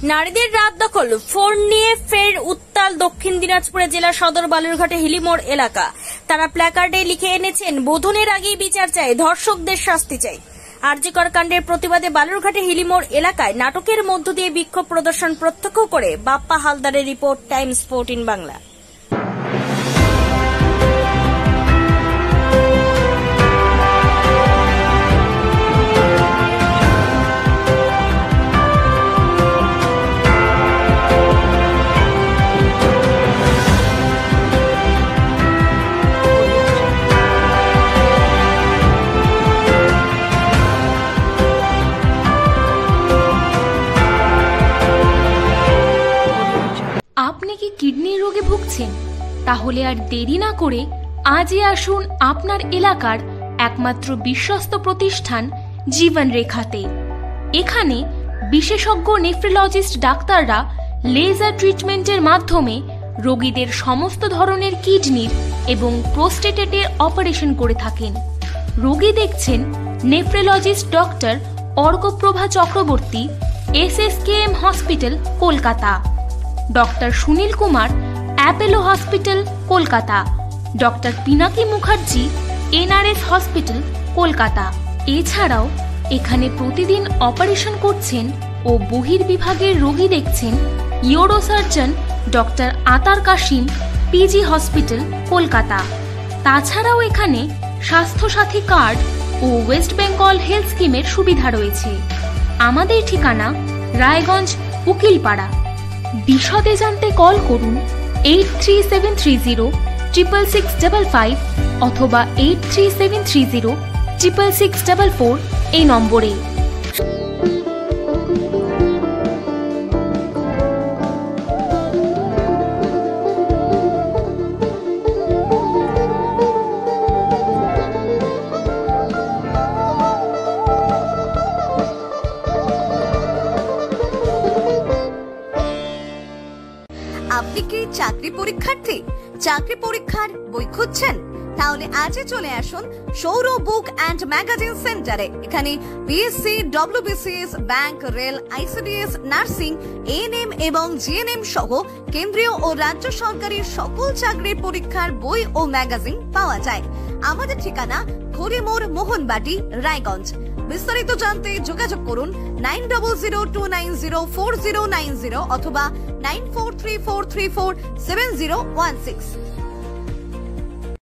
নারীদের রাত দখল, ফোন নিয়ে ফের উত্তাল দক্ষিণ দিনাজপুর জেলা সদর বালুরঘাটে হিলিমোড় এলাকা। তারা প্ল্যাকার্ডে লিখে এনেছেন, বোধনের আগেই বিচার চাই, ধর্ষকদের শাস্তি চাই। আরজিকর কাণ্ডের প্রতিবাদে বালুরঘাটে হিলিমোড় এলাকায় নাটকের মধ্য দিয়ে বিক্ষোভ প্রদর্শন প্রত্যক্ষ করে বাপ্পা হালদারের রিপোর্ট, টাইমস 14 বাংলা। আপনি কি কিডনি রোগে ভুগছেন? তাহলে আর দেরি না করে আজই আসুন আপনার এলাকার একমাত্র বিশ্বস্ত প্রতিষ্ঠান জীবন রেখাতে। এখানে বিশেষজ্ঞ নেফ্রোলজিস্ট ডাক্তাররা লেজার ট্রিটমেন্টের মাধ্যমে রোগীদের সমস্ত ধরনের কিডনির এবং প্রোস্টেটের অপারেশন করে থাকেন। রোগী দেখছেন nephrologist doctor Arkaprava Chakraborty, SSKM hospital, Kolkata. Doctor Sunil Kumar, Apollo hospital, Kolkata. Doctor Pinaki Mukherjee, NRS hospital, Kolkata. এছাড়াও এখানে প্রতিদিন অপারেশন করছেন ও বহির্বিভাগের রোগী দেখছেন ইউরোসার্জন ডক্টর আতার কাশিম, PG হসপিটাল, কলকাতা। তাছাড়াও এখানে স্বাস্থ্যসাথী কার্ড ও ওয়েস্ট বেঙ্গল হেলথ স্কিমের সুবিধা রয়েছে। আমাদের ঠিকানা রায়গঞ্জ, উকিলপাড়া। বিশদে জানতে কল করুন 8373066655 অথবা 8373066644 এই নম্বরে। আপনি কি চাকরি পরীক্ষার্থী? চাকরি পরীক্ষার বই খুঁজছেন? তাহলে আজই চলে আসুন সৌরভ বুক অ্যান্ড ম্যাগাজিন সেন্টারে। এখানে BSc, WBCS, bank, rail, ICDS, nursing, ANM এবং GNM সহ কেন্দ্রীয় ও রাজ্য সরকারি সকল চাকরির পরীক্ষার বই ও ম্যাগাজিন পাওয়া যায়। আমাদের ঠিকানা হরিমোড়, মোহনবাটি, রায়গঞ্জ। বিস্তারিত জানতে যোগাযোগ করুন 9002904090 অথবা 9434347016।